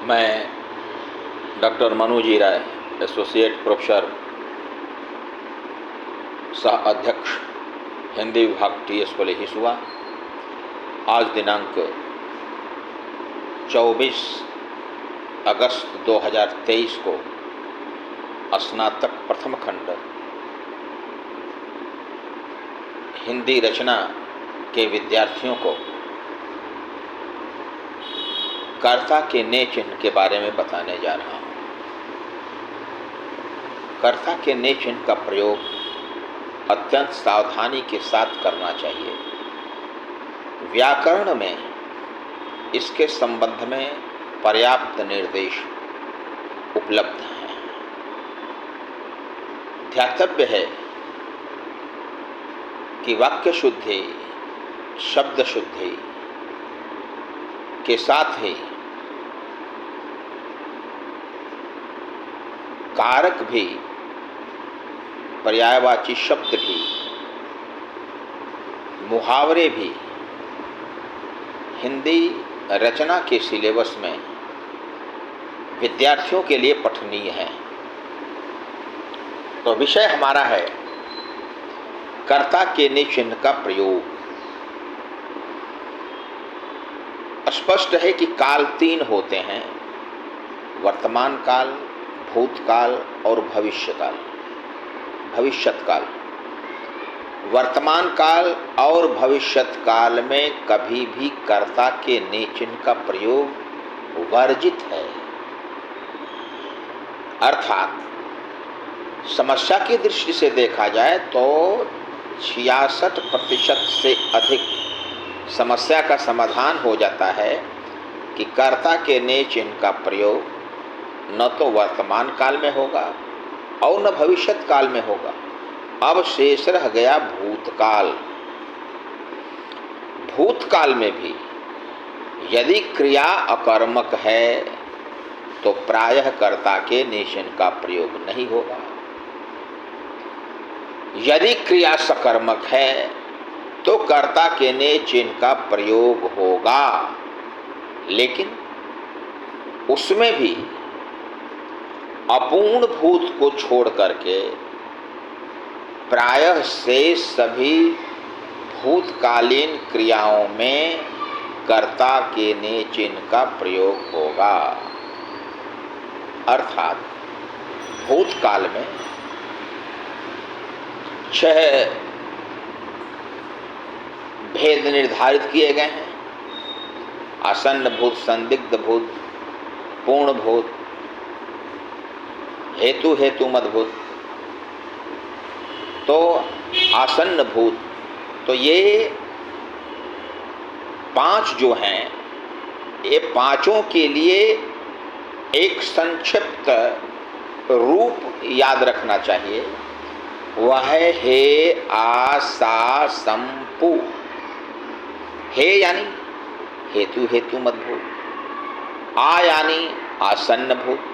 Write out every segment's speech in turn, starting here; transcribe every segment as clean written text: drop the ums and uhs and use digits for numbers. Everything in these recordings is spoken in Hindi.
मैं डॉक्टर मनु जी राय, एसोसिएट प्रोफेसर, सह अध्यक्ष, हिंदी विभाग TS कॉलेज हिसुआ। आज दिनांक 24 अगस्त 2023 को स्नातक प्रथम खंड हिंदी रचना के विद्यार्थियों को कर्ता के ने चिन्ह के बारे में बताने जा रहा हूँ। कर्ता के ने चिन्ह का प्रयोग अत्यंत सावधानी के साथ करना चाहिए। व्याकरण में इसके संबंध में पर्याप्त निर्देश उपलब्ध हैं। ध्यातव्य है कि वाक्य शुद्धि, शब्द शुद्धि के साथ ही कारक भी, पर्यायवाची शब्द भी, मुहावरे भी हिंदी रचना के सिलेबस में विद्यार्थियों के लिए पठनीय है। तो विषय हमारा है कर्ता के ने चिन्ह का प्रयोग। स्पष्ट है कि काल 3 होते हैं: वर्तमान काल, भूतकाल और भविष्यकाल। भविष्यत्काल, वर्तमान काल और भविष्यत्काल में कभी भी कर्ता के ने चिन्ह का प्रयोग वर्जित है। अर्थात समस्या की दृष्टि से देखा जाए तो 66% से अधिक समस्या का समाधान हो जाता है कि कर्ता के ने चिन्ह का प्रयोग न तो वर्तमान काल में होगा और न भविष्यत काल में होगा। अब शेष रह गया भूतकाल। भूतकाल में भी यदि क्रिया अकर्मक है तो प्रायः कर्ता के ने चिन्ह का प्रयोग नहीं होगा। यदि क्रिया सकर्मक है तो कर्ता के ने चिन्ह का प्रयोग होगा, लेकिन उसमें भी अपूर्ण भूत को छोड़ करके प्रायः से सभी भूतकालीन क्रियाओं में कर्ता के ने चिन्ह का प्रयोग होगा। अर्थात भूतकाल में 6 भेद निर्धारित किए गए हैं: आसन्न भूत, संदिग्ध भूत, पूर्ण भूत, हेतु हेतु मद्भूत। तो आसन्न भूत, तो ये 5 जो हैं, ये पांचों के लिए एक संक्षिप्त रूप याद रखना चाहिए। वह है हे, आ, सा, संपु। हे यानी हेतु हेतु मद्भूत, आ यानी आसन्न भूत,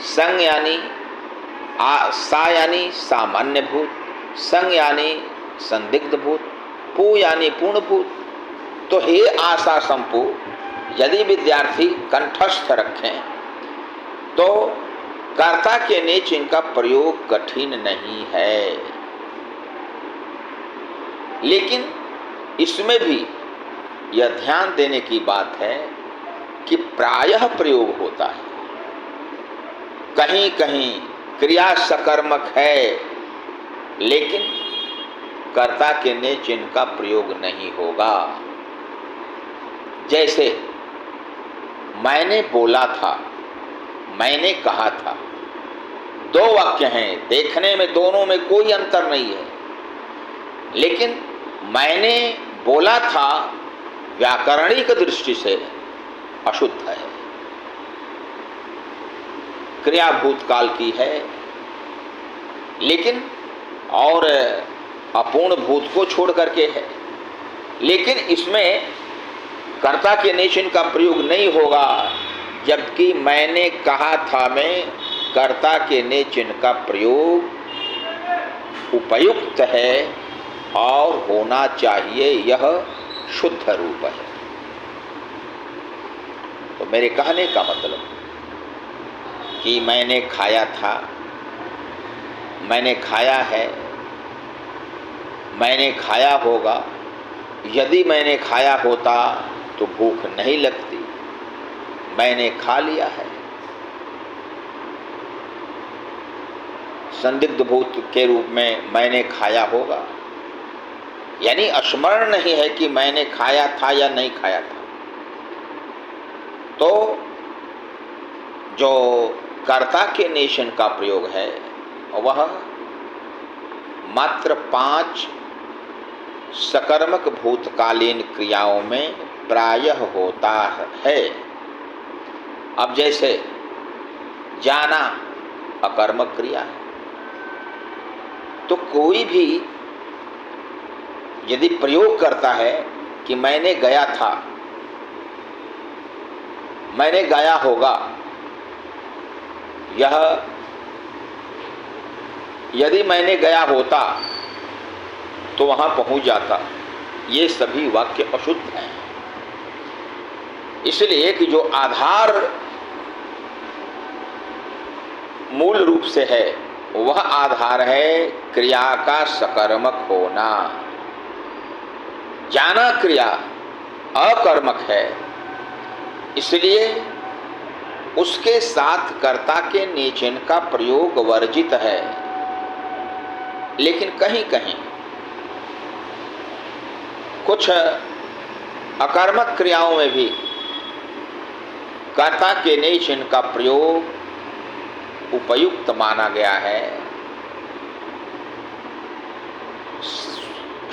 संग यानी सा यानी सामान्य भूत, संग यानी संदिग्ध भूत, पू यानी पूर्ण भूत। तो हे आसा संपु यदि विद्यार्थी कंठस्थ रखें तो कर्ता के ने चिन्ह का प्रयोग कठिन नहीं है। लेकिन इसमें भी यह ध्यान देने की बात है कि प्रायः प्रयोग होता है। कहीं कहीं क्रिया सकर्मक है लेकिन कर्ता के ने चिन्ह का प्रयोग नहीं होगा। जैसे मैंने बोला था, मैंने कहा था। 2 वाक्य हैं, देखने में दोनों में कोई अंतर नहीं है, लेकिन मैंने बोला था व्याकरणिक दृष्टि से अशुद्ध है। क्रिया भूतकाल की है लेकिन और अपूर्ण भूत को छोड़ करके है, लेकिन इसमें कर्ता के ने चिन्ह का प्रयोग नहीं होगा। जबकि मैंने कहा था में कर्ता के ने चिन्ह का प्रयोग उपयुक्त है और होना चाहिए, यह शुद्ध रूप है। तो मेरे कहने का मतलब कि मैंने खाया था, मैंने खाया है, मैंने खाया होगा। यदि मैंने खाया होता तो भूख नहीं लगती, मैंने खा लिया है। संदिग्ध भूत के रूप में मैंने खाया होगा, यानी स्मरण नहीं है कि मैंने खाया था या नहीं खाया था। तो जो कर्ता के नेशन का प्रयोग है वह मात्र 5 सकर्मक भूतकालीन क्रियाओं में प्रायः होता है। अब जैसे जाना अकर्मक क्रिया है, तो कोई भी यदि प्रयोग करता है कि मैंने गया था, मैंने गाया होगा, यह यदि मैंने गया होता तो वहां पहुंच जाता, ये सभी वाक्य अशुद्ध हैं। इसलिए कि जो आधार मूल रूप से है वह आधार है क्रिया का सकर्मक होना। जाना क्रिया अकर्मक है, इसलिए उसके साथ कर्ता के नेचन का प्रयोग वर्जित है। लेकिन कहीं कहीं कुछ अकर्मक क्रियाओं में भी कर्ता के नेचन का प्रयोग उपयुक्त माना गया है,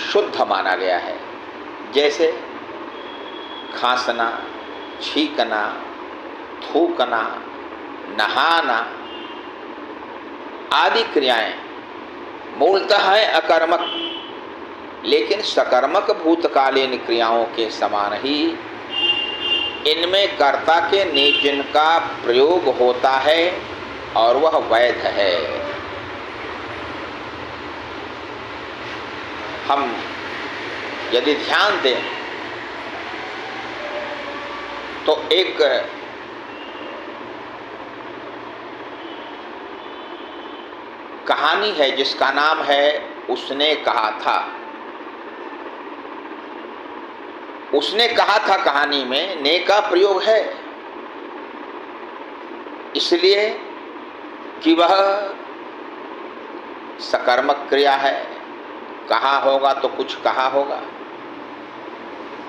शुद्ध माना गया है। जैसे खांसना, छींकना, थूकना, नहाना आदि क्रियाएं मूलतः है अकर्मक, लेकिन सकर्मक भूतकालीन क्रियाओं के समान ही इनमें कर्ता के नेचन का प्रयोग होता है और वह वैध है। हम यदि ध्यान दें तो एक कहानी है जिसका नाम है उसने कहा था। उसने कहा था कहानी में ने का प्रयोग है, इसलिए कि वह सकर्मक क्रिया है। कहा होगा तो कुछ कहा होगा।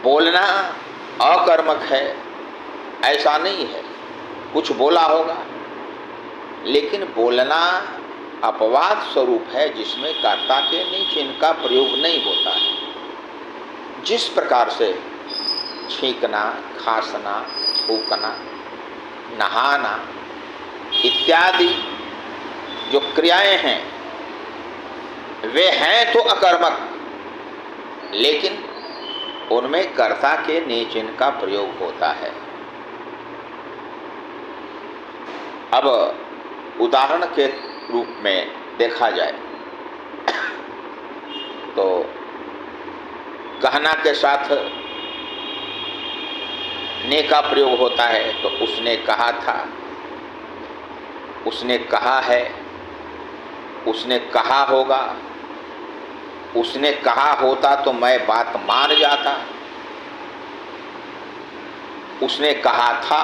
बोलना अकर्मक है ऐसा नहीं है, कुछ बोला होगा, लेकिन बोलना अपवाद स्वरूप है जिसमें कर्ता के नेचन का प्रयोग नहीं होता है। जिस प्रकार से छींकना, खांसना, थूकना, नहाना इत्यादि जो क्रियाएं हैं वे हैं तो अकर्मक, लेकिन उनमें कर्ता के नेचन का प्रयोग होता है। अब उदाहरण के रूप में देखा जाए तो कहना के साथ ने का प्रयोग होता है, तो उसने कहा था, उसने कहा है, उसने कहा होगा, उसने कहा होता तो मैं बात मान जाता, उसने कहा था।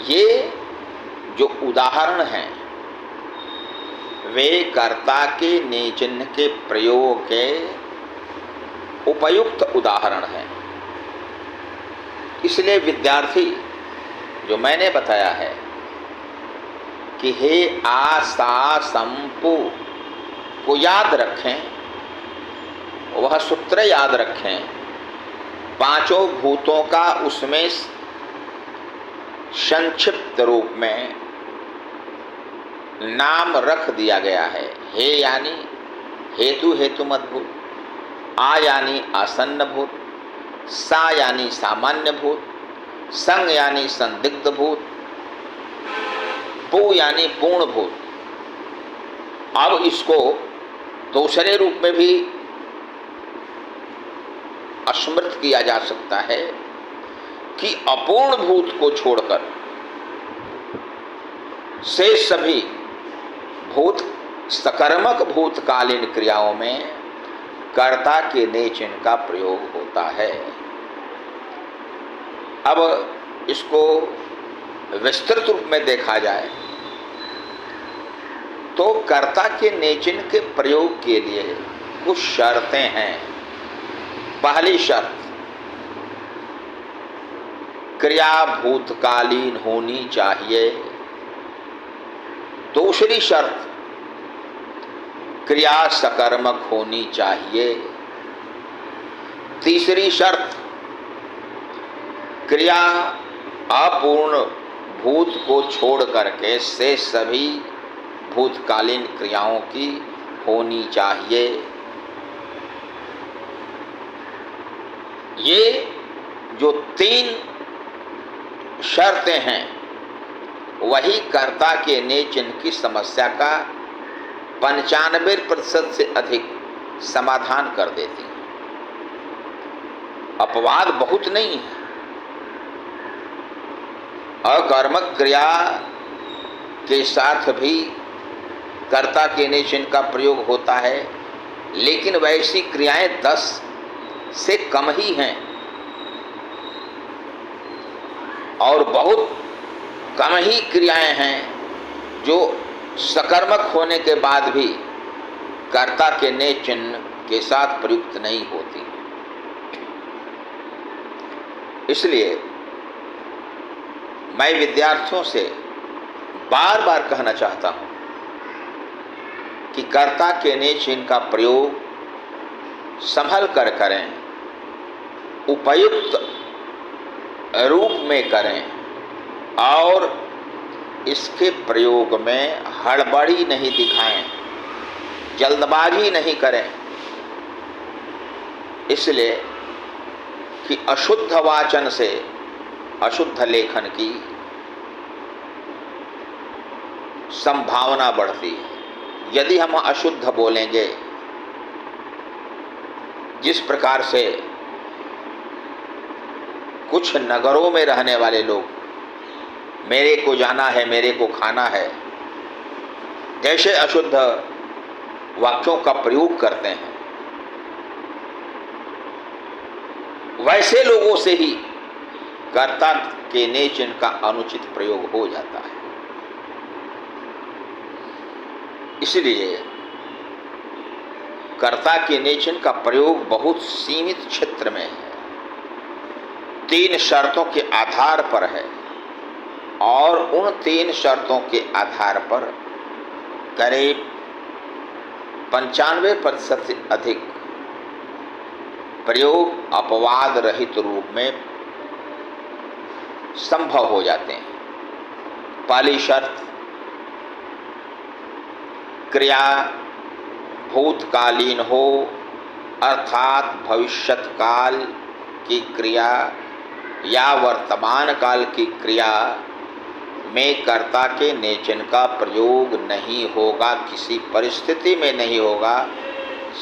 ये जो उदाहरण हैं वे कर्ता के नेचन के प्रयोग के उपयुक्त उदाहरण हैं। इसलिए विद्यार्थी जो मैंने बताया है कि हे आ सा संपु को याद रखें, वह सूत्र याद रखें। पांचों भूतों का उसमें संक्षिप्त रूप में नाम रख दिया गया है। हे यानी हेतु हेतुमत भूत, आ यानी आसन्न भूत, सा यानी सामान्य भूत, संग यानी संदिग्ध भूत, पू यानी पूर्ण भूत। अब इसको दूसरे रूप में भी स्मृत किया जा सकता है कि अपूर्ण भूत को छोड़कर से सभी भूत सकर्मक भूतकालीन क्रियाओं में कर्ता के ने चिन्ह का प्रयोग होता है। अब इसको विस्तृत रूप में देखा जाए तो कर्ता के ने चिन्ह के प्रयोग के लिए कुछ शर्तें हैं। पहली शर्त, क्रिया भूतकालीन होनी चाहिए। दूसरी शर्त, क्रिया सकर्मक होनी चाहिए। तीसरी शर्त, क्रिया अपूर्ण भूत को छोड़ करके से सभी भूतकालीन क्रियाओं की होनी चाहिए। ये जो तीन शर्तें हैं वही कर्ता के ने चिन्ह की समस्या का 95% से अधिक समाधान कर देती है। अपवाद बहुत नहीं है। अकर्मक क्रिया के साथ भी कर्ता के ने चिन्ह का प्रयोग होता है, लेकिन वैसी क्रियाएं 10 से कम ही हैं और बहुत कम ही क्रियाएं हैं जो सकर्मक होने के बाद भी कर्ता के ने चिन्ह के साथ प्रयुक्त नहीं होती। इसलिए मैं विद्यार्थियों से बार बार कहना चाहता हूं कि कर्ता के ने चिन्ह का प्रयोग संभल कर करें, उपयुक्त रूप में करें और इसके प्रयोग में हड़बड़ी नहीं दिखाएं, जल्दबाजी नहीं करें। इसलिए कि अशुद्ध वाचन से अशुद्ध लेखन की संभावना बढ़ती है। यदि हम अशुद्ध बोलेंगे, जिस प्रकार से कुछ नगरों में रहने वाले लोग मेरे को जाना है, मेरे को खाना है जैसे अशुद्ध वाक्यों का प्रयोग करते हैं, वैसे लोगों से ही कर्ता के ने चिन्ह का अनुचित प्रयोग हो जाता है। इसलिए कर्ता के ने चिन्ह का प्रयोग बहुत सीमित क्षेत्र में है, 3 शर्तों के आधार पर है और उन 3 शर्तों के आधार पर करीब 95% से अधिक प्रयोग अपवाद रहित रूप में संभव हो जाते हैं। पहली शर्त, क्रिया भूतकालीन हो अर्थात भविष्यत काल की क्रिया या वर्तमान काल की क्रिया में कर्ता के ने चिन्ह का प्रयोग नहीं होगा, किसी परिस्थिति में नहीं होगा,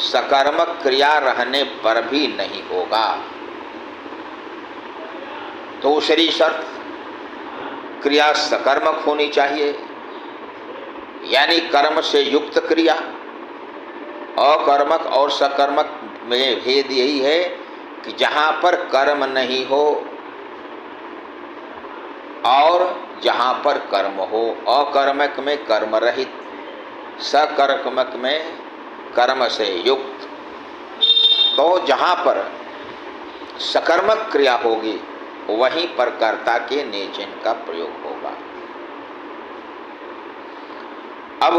सकर्मक क्रिया रहने पर भी नहीं होगा। दूसरी शर्त, क्रिया सकर्मक होनी चाहिए, यानी कर्म से युक्त क्रिया। अकर्मक और सकर्मक में भेद यही है कि जहाँ पर कर्म नहीं हो और जहाँ पर कर्म हो। अकर्मक में कर्म रहित, सकर्मक में कर्म से युक्त। तो जहाँ पर सकर्मक क्रिया होगी वहीं पर कर्ता के ने चिन्ह का प्रयोग होगा। अब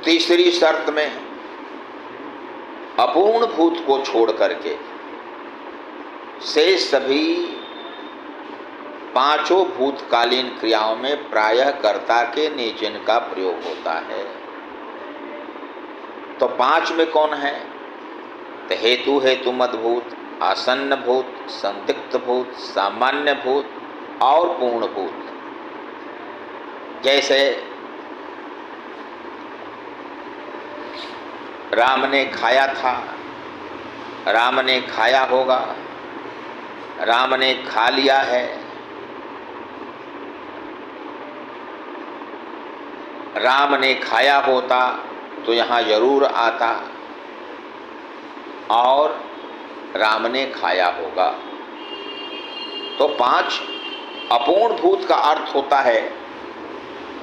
तीसरी शर्त में अपूर्ण भूत को छोड़ करके से सभी 5 भूतकालीन क्रियाओं में प्रायः कर्ता के ने चिन्ह का प्रयोग होता है। तो 5 में कौन है? तो हेतु हेतुमद्भूत, आसन्न भूत, संदिग्ध भूत, सामान्य भूत और पूर्ण भूत। जैसे राम ने खाया था, राम ने खाया होगा, राम ने खा लिया है, राम ने खाया होता तो यहाँ जरूर आता, और राम ने खाया होगा। तो 5 अपूर्ण भूत का अर्थ होता है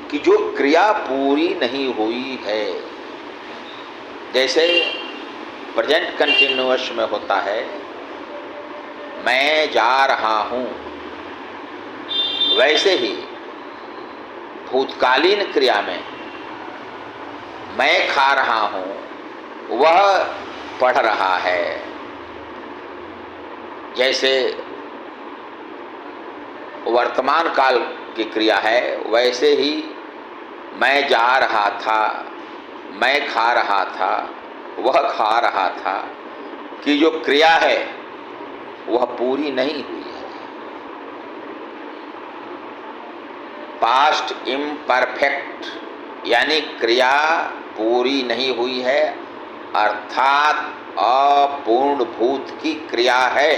कि जो क्रिया पूरी नहीं हुई है। जैसे प्रेजेंट कंटिन्यूअस में होता है, मैं जा रहा हूँ, वैसे ही भूतकालीन क्रिया में मैं खा रहा हूँ, वह पढ़ रहा है। जैसे वर्तमान काल की क्रिया है, वैसे ही मैं जा रहा था, मैं खा रहा था, वह खा रहा था, कि जो क्रिया है वह पूरी नहीं हुई है। पास्ट इम्परफेक्ट यानी क्रिया पूरी नहीं हुई है, अर्थात अपूर्ण भूत की क्रिया है।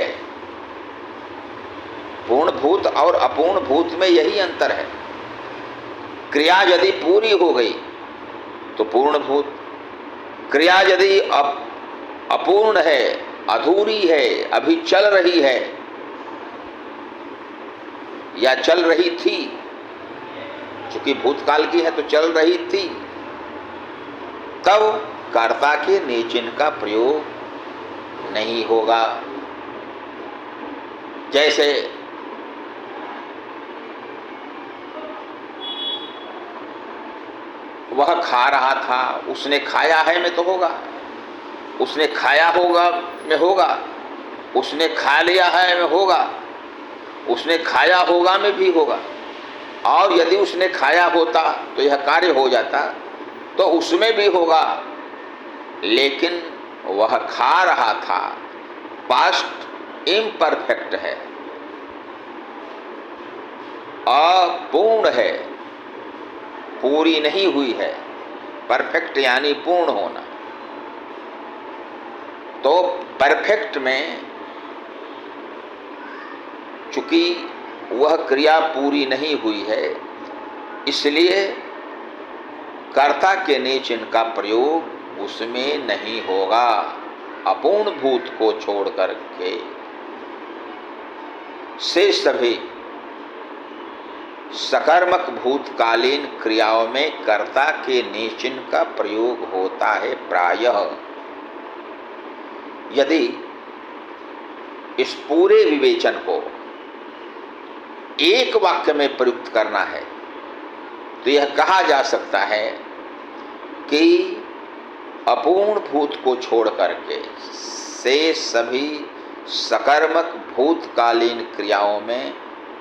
पूर्ण भूत और अपूर्ण भूत में यही अंतर है। क्रिया यदि पूरी हो गई तो पूर्ण भूत, क्रिया यदि अपूर्ण है, अधूरी है, अभी चल रही है या चल रही थी, चूंकि भूतकाल की है तो चल रही थी, तब कर्ता के नेचिन का प्रयोग नहीं होगा। जैसे वह खा रहा था, उसने खाया है में तो होगा, उसने खाया होगा में होगा, उसने खा लिया है में होगा, उसने खाया होगा में भी होगा। और यदि उसने खाया होता तो यह कार्य हो जाता तो उसमें भी होगा, लेकिन वह खा रहा था, पास्ट इम्परफेक्ट है, अपूर्ण है, पूरी नहीं हुई है। परफेक्ट यानी पूर्ण होना। तो परफेक्ट में चूंकि वह क्रिया पूरी नहीं हुई है, इसलिए कर्ता के नेचन का प्रयोग उसमें नहीं होगा, अपूर्ण भूत को छोड़ करके। से सभी सकर्मक भूतकालीन क्रियाओं में कर्ता के नेचन का प्रयोग होता है प्रायः। यदि इस पूरे विवेचन को एक वाक्य में प्रयुक्त करना है तो यह कहा जा सकता है कि अपूर्ण भूत को छोड़ करके से सभी सकर्मक भूतकालीन क्रियाओं में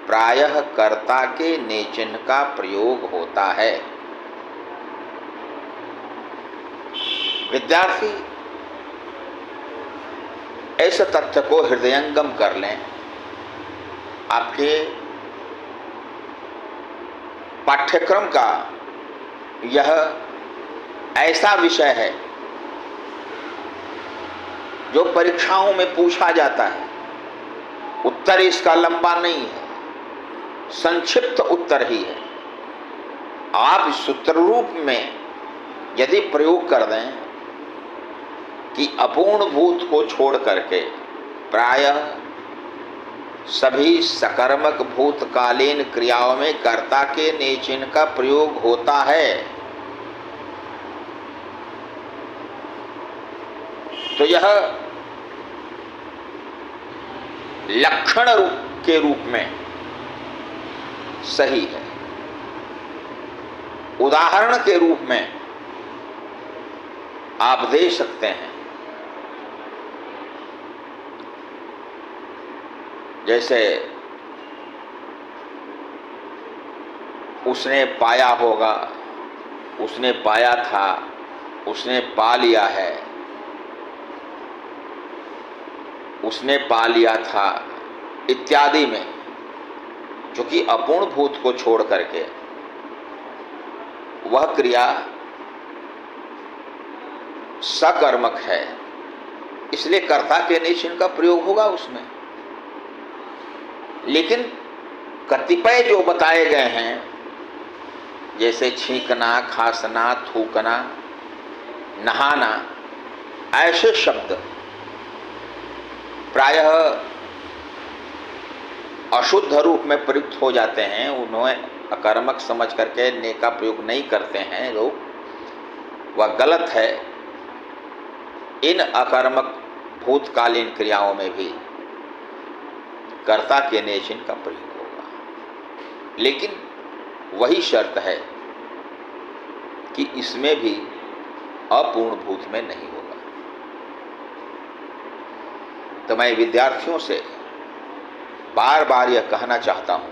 प्रायः कर्ता के नेचन का प्रयोग होता है। विद्यार्थी ऐसे तथ्य को हृदयंगम कर लें। आपके पाठ्यक्रम का यह ऐसा विषय है जो परीक्षाओं में पूछा जाता है। उत्तर इसका लंबा नहीं है, संक्षिप्त उत्तर ही है। आप सूत्र रूप में यदि प्रयोग कर दें कि अपूर्ण भूत को छोड़ करके प्रायः सभी सकर्मक भूतकालीन क्रियाओं में कर्ता के नेचिन का प्रयोग होता है, तो यह लक्षण के रूप में सही है। उदाहरण के रूप में आप दे सकते हैं। जैसे उसने पाया होगा, उसने पाया था, उसने पा लिया है, उसने पा लिया था इत्यादि में, जो कि अपूर्ण भूत को छोड़ करके वह क्रिया सकर्मक है, इसलिए कर्ता के नेचन का प्रयोग होगा उसमें। लेकिन कतिपय जो बताए गए हैं, जैसे छींकना, खांसना, थूकना, नहाना, ऐसे शब्द प्रायः अशुद्ध रूप में प्रयुक्त हो जाते हैं। उन्हें अकर्मक समझ करके ने का प्रयोग नहीं करते हैं लोग, वह गलत है। इन अकर्मक भूतकालीन क्रियाओं में भी कर्ता के ने चिन्ह का प्रयोग होगा, लेकिन वही शर्त है कि इसमें भी अपूर्ण भूत में नहीं होगा। तो मैं विद्यार्थियों से बार बार यह कहना चाहता हूं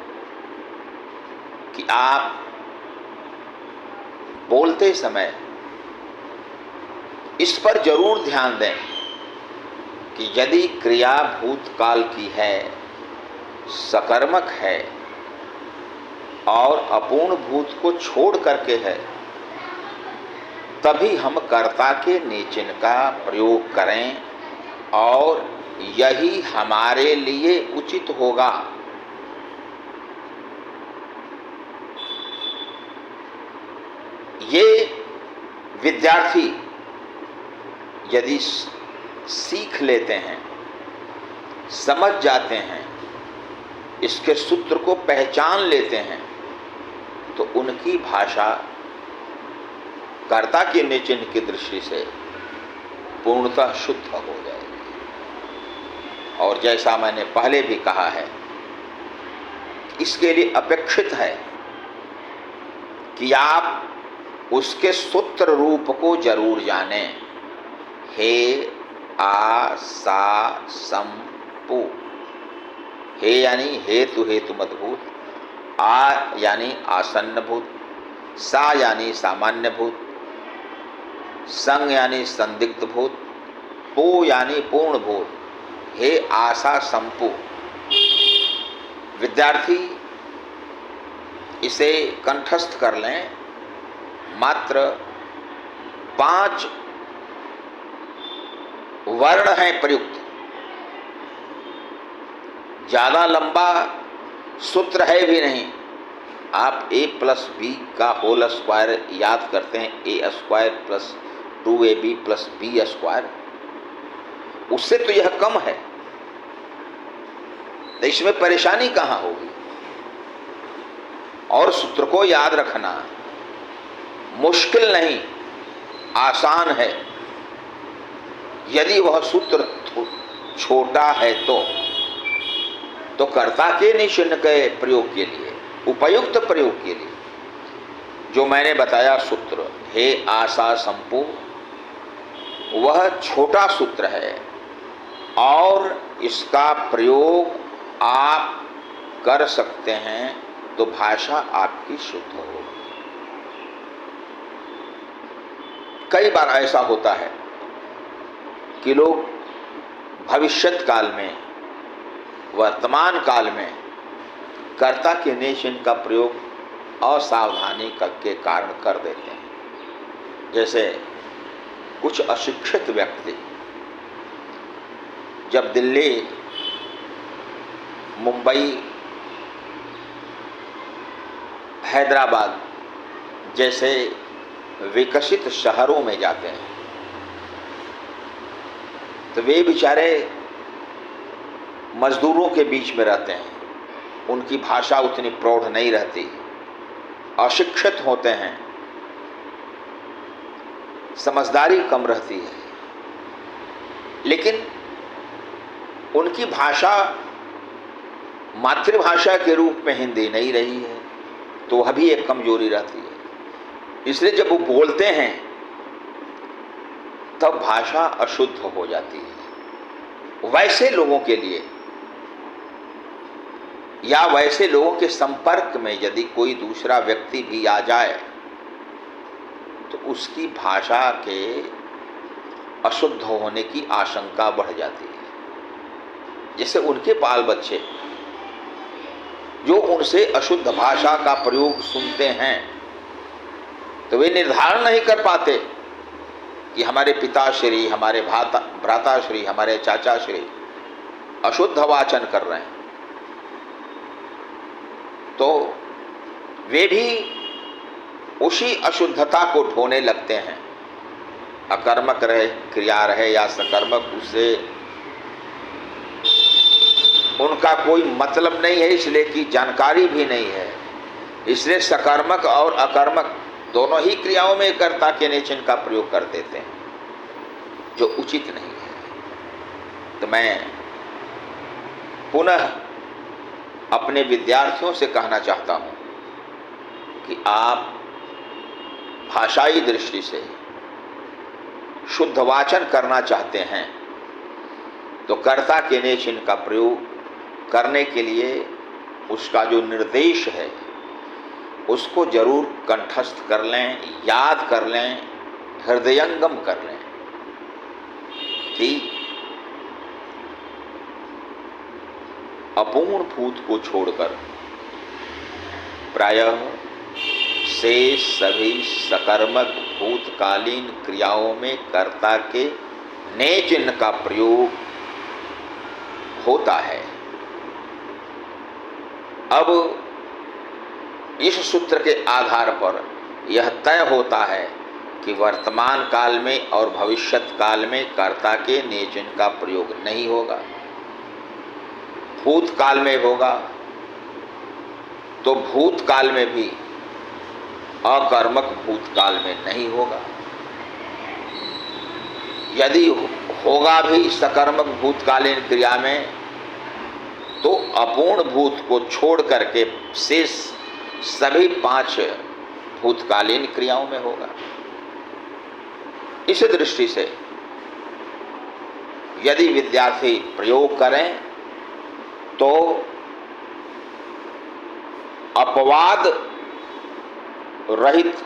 कि आप बोलते समय इस पर जरूर ध्यान दें कि यदि क्रिया भूतकाल की है, सकर्मक है और अपूर्ण भूत को छोड़ करके है, तभी हम कर्ता के निचिन का प्रयोग करें और यही हमारे लिए उचित होगा। ये विद्यार्थी यदि सीख लेते हैं, समझ जाते हैं, इसके सूत्र को पहचान लेते हैं, तो उनकी भाषा कर्ता के निचिन की दृष्टि से पूर्णतः शुद्ध हो जाएगी। और जैसा मैंने पहले भी कहा है, इसके लिए अपेक्षित है कि आप उसके सूत्र रूप को जरूर जानें। हे आ सा सम पू। हे यानी हेतु हेतु मदभूत, आ यानी आसन्न भूत, सा यानी सामान्य भूत, संग यानी संदिग्ध भूत, पू यानी पूर्ण भूत। हे आशा संपू। विद्यार्थी इसे कंठस्थ कर लें। मात्र 5 वर्ण हैं प्रयुक्त, ज्यादा लंबा सूत्र है भी नहीं। आप a प्लस बी का होल स्क्वायर याद करते हैं, a square plus 2ab plus b square, उससे तो यह कम है। तो इसमें परेशानी कहाँ होगी? और सूत्र को याद रखना मुश्किल नहीं, आसान है। यदि वह सूत्र छोटा है तो कर्ता के निचिन के प्रयोग के लिए, उपयुक्त प्रयोग के लिए जो मैंने बताया सूत्र हे आशा संपू, वह छोटा सूत्र है और इसका प्रयोग आप कर सकते हैं तो भाषा आपकी शुद्ध होगी। कई बार ऐसा होता है कि लोग भविष्यत काल में, वर्तमान काल में कर्ता के निचिन का प्रयोग असावधानी के कारण कर देते हैं। जैसे कुछ अशिक्षित व्यक्ति जब दिल्ली, मुंबई, हैदराबाद जैसे विकसित शहरों में जाते हैं तो वे बेचारे मजदूरों के बीच में रहते हैं, उनकी भाषा उतनी प्रौढ़ नहीं रहती, अशिक्षित होते हैं, समझदारी कम रहती है, लेकिन उनकी भाषा मातृभाषा के रूप में हिंदी नहीं रही है, तो वह भी एक कमजोरी रहती है। इसलिए जब वो बोलते हैं तब भाषा अशुद्ध हो जाती है। वैसे लोगों के लिए या वैसे लोगों के संपर्क में यदि कोई दूसरा व्यक्ति भी आ जाए तो उसकी भाषा के अशुद्ध होने की आशंका बढ़ जाती है। जैसे उनके बाल बच्चे जो उनसे अशुद्ध भाषा का प्रयोग सुनते हैं तो वे निर्धारण नहीं कर पाते कि हमारे पिताश्री, हमारे भ्राताश्री, हमारे चाचाश्री अशुद्ध वाचन कर रहे हैं। तो वे भी उसी अशुद्धता को ढोने लगते हैं। अकर्मक रहे, क्रिया रहे या सकर्मक, उससे उनका कोई मतलब नहीं है, इसलिए कि जानकारी भी नहीं है। इसलिए सकर्मक और अकर्मक दोनों ही क्रियाओं में कर्ता के नेचन का प्रयोग कर देते हैं, जो उचित नहीं है। तो मैं पुनः अपने विद्यार्थियों से कहना चाहता हूं कि आप भाषाई दृष्टि से शुद्ध वाचन करना चाहते हैं तो कर्ता के ने चिन्ह का प्रयोग करने के लिए उसका जो निर्देश है उसको जरूर कंठस्थ कर लें, याद कर लें, हृदयंगम कर लें कि अपूर्ण भूत को छोड़कर प्रायः शेष सभी सकर्मक भूतकालीन क्रियाओं में कर्ता के ने चिन्ह का प्रयोग होता है। अब इस सूत्र के आधार पर यह तय होता है कि वर्तमान काल में और भविष्यत काल में कर्ता के ने चिन्ह का प्रयोग नहीं होगा। भूतकाल में होगा तो भूतकाल में भी अकर्मक भूतकाल में नहीं होगा। यदि होगा भी सकर्मक भूतकालीन क्रिया में तो अपूर्ण भूत को छोड़ करके शेष सभी 5 भूतकालीन क्रियाओं में होगा। इस दृष्टि से यदि विद्यार्थी प्रयोग करें तो अपवाद रहित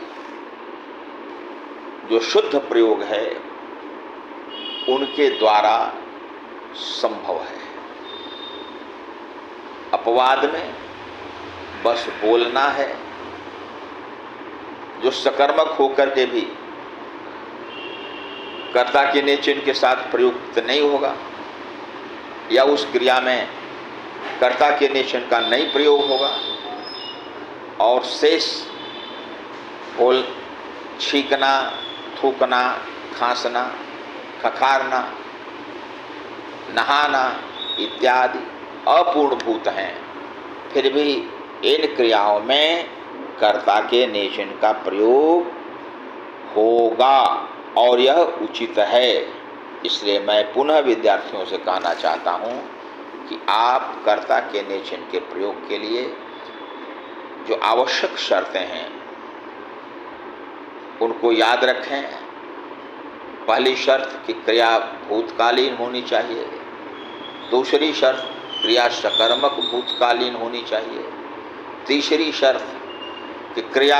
जो शुद्ध प्रयोग है उनके द्वारा संभव है। अपवाद में बस बोलना है, जो सकर्मक होकर के भी कर्ता के ने चिन्ह के साथ प्रयुक्त नहीं होगा या उस क्रिया में कर्ता के ने चिन्ह का नहीं प्रयोग होगा और शेष बोल, छींकना, थूकना, खांसना, खखारना, नहाना इत्यादि अपूर्ण भूत हैं, फिर भी इन क्रियाओं में कर्ता के ने चिन्ह का प्रयोग होगा और यह उचित है। इसलिए मैं पुनः विद्यार्थियों से कहना चाहता हूँ कि आप कर्ता के ने चिन्ह के प्रयोग के लिए जो आवश्यक शर्तें हैं उनको याद रखें। पहली शर्त कि क्रिया भूतकालीन होनी चाहिए, दूसरी शर्त क्रिया सकर्मक भूतकालीन होनी चाहिए, तीसरी शर्त कि क्रिया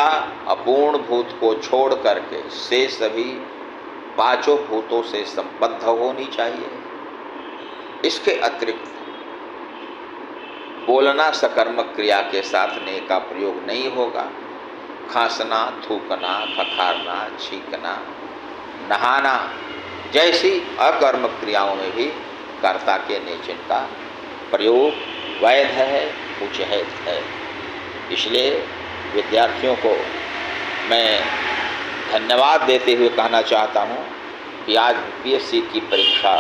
अपूर्ण भूत को छोड़ करके से सभी 5 भूतों से संबद्ध होनी चाहिए। इसके अतिरिक्त बोलना सकर्मक क्रिया के साथ ने का प्रयोग नहीं होगा। खांसना, थूकना, खखारना, छींकना, नहाना जैसी अकर्मक क्रियाओं में भी कर्ता के ने चिन्ह का प्रयोग वैध है, उचित है। इसलिए विद्यार्थियों को मैं धन्यवाद देते हुए कहना चाहता हूँ कि आज पीएससी की परीक्षा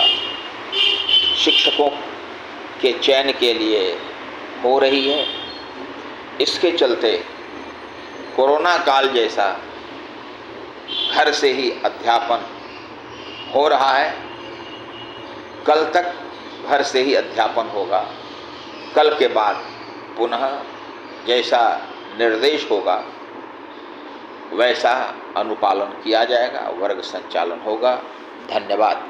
शिक्षकों के चयन के लिए हो रही है। इसके चलते कोरोना काल जैसा घर से ही अध्यापन हो रहा है। कल तक घर से ही अध्यापन होगा। कल के बाद पुनः जैसा निर्देश होगा वैसा अनुपालन किया जाएगा, वर्ग संचालन होगा। धन्यवाद।